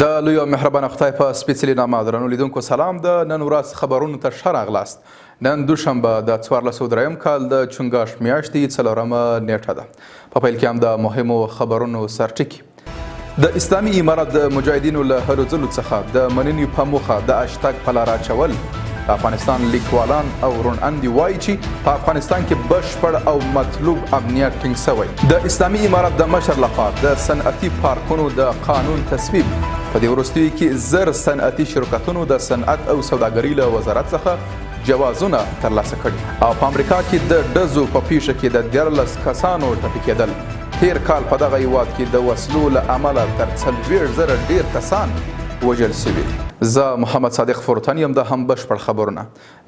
د لوی او مهربانه خدای په سپېڅلي نامه درنو لیدونکو سلام. د نن ورځ خبرونو ته ښه راغلاست. نن دوشنبه د 1403 کال د چنګاښ میاشتې 4مه نیټه ده. په پیل کې هم د مهمو خبرونو سرټکي. د اسلامي امارت د مجاهدینو له هلو ځلو څخه د مننې په موخه د اشتګ په لاره اچول. افغانستان لیکوالان او روڼ اندي وایي چې په افغانستان کې بشپړ او مطلوب امنیت ټینګ شوی. د اسلامي امارت د مشر لخوا د صنعتي پارکونو د قانون تصویب. په دې وروستیو کې زر صنعتي شرکتونو د صنعت او سوداګرۍ له وزارت څخه جوازونه ترلاسه کړي او په امریکا کې د ډزو په پیښه کې د 14 کسانو ټپي کېدل. تیر کال په دغه هیواد کې د وسلو له امله تر 40,000 ډېر کسان وژل شوي. زه محمد صادق فروتن یم. د هم بشپړ خبرونه.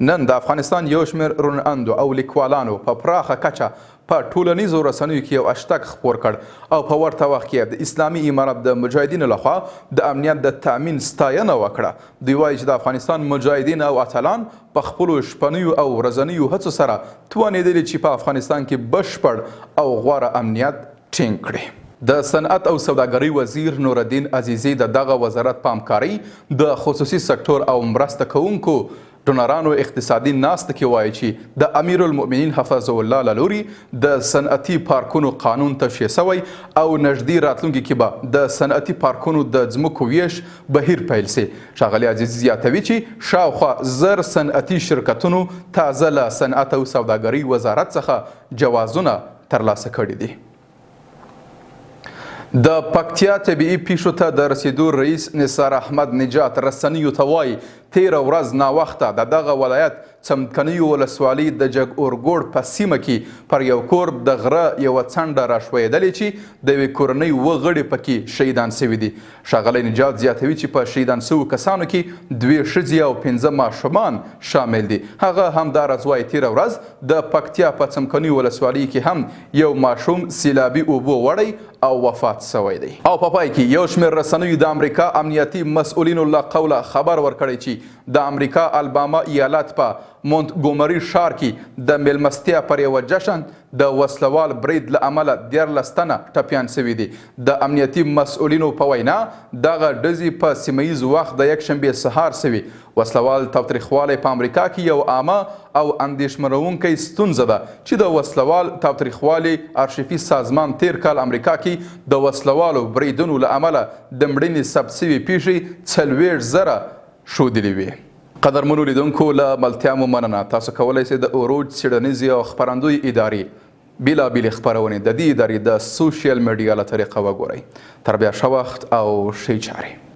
نن د افغانستان یو شمېر روڼ اندو او لیکوالانو په پراخه کچه په ټولنیزو رسنیو کې یو هشتګ خپور کړ او په ورته وخت کې د اسلامي امارت د مجاهدینو لخوا د امنیت د تأمین ستاینه وکړه. دوی وایي چې د افغانستان مجاهدین او اتلان په خپلو شپنیو او ورځنیو هڅو سره توانېدلي چې په افغانستان کې بشپړ او غوره امنیت ټینګ کړي. د صنعت او سوداګرۍ وزیر نورالدین عزیزي د دغه وزارت په همکارۍ د خصوصي سکتور او مرسته کوونکو ډونرانو اقتصادي ناسته کې وایي چې د امیر المؤمنین حفظه الله له لوري د صنعتي پارکونو قانون تشریح شوی او نږدې راتلونکي کې به د صنعتي پارکونو د ځمکو ویش بهیر پیل سي. ښاغلي عزیزي زیاتوي چې شاوخوا زر صنعتي شرکتونو تازه له صنعت او سوداګرۍ وزارت څخه جوازونه ترلاسه کړي دي. د پکتیا طبیعي پیښو ته د رسیدو رئیس نثار احمد نجات رسنیو ته وایي تیره ورځ ناوخته د دغه ولایت څمکنیو ولسوالۍ د جګ اورګوړ په سیمه کې پر یو کور د غره یوه څنډه راښویېدلې چې د یوې کورنۍ 7 غړي پکې شهیدان سوي دي. ښاغلی نجات زیاتوي چې په شهیدان سوو کسانو کې 2 ښځې او 15 ماشومان شامل دي. هغه همداراز وایي تیره ورځ د پکتیا په څمکنیو ولسوالۍ کې هم یو ماشوم سیلابي اوبو وړی او وفات شوی دی. او په پای کې یو شمېر رسنیو د امریکا امنیتي مسؤلینو له قوله خبر ورکړی چې د امریکا الباما ایالت په مونتګومري ښار کې د میلمستیا پر یوه جشن د وسلوال برید له امله 14 تنه ټپیان شوي دي. د امنیتي مسؤلینو په وینا دغه ډزې په سیمه ییز وخت د یکشنبې سهار شوي. وسلوال تاوتریخوالی په امریکا کې یو عامه او اندېښمنونکی ستونزه ده چې د وسلوال تاوتریخوالي ارشیفي سازمان تیر کال امریکا کې د وسلوالو بریدونو له امله د مړینې ثبت شوي پیښې 40,000 ښودلې وې. قدرمنو لیدونکو له ملتیا مو مننه. تاسو کولی شئ د اوروج څېړنیزې او خپرندوی ادارې بېلابېلې خپرونې د دې ادارې د سوشل میډیا له طریقه وګورئ. تر بیا ښه وخت او ښې چارې.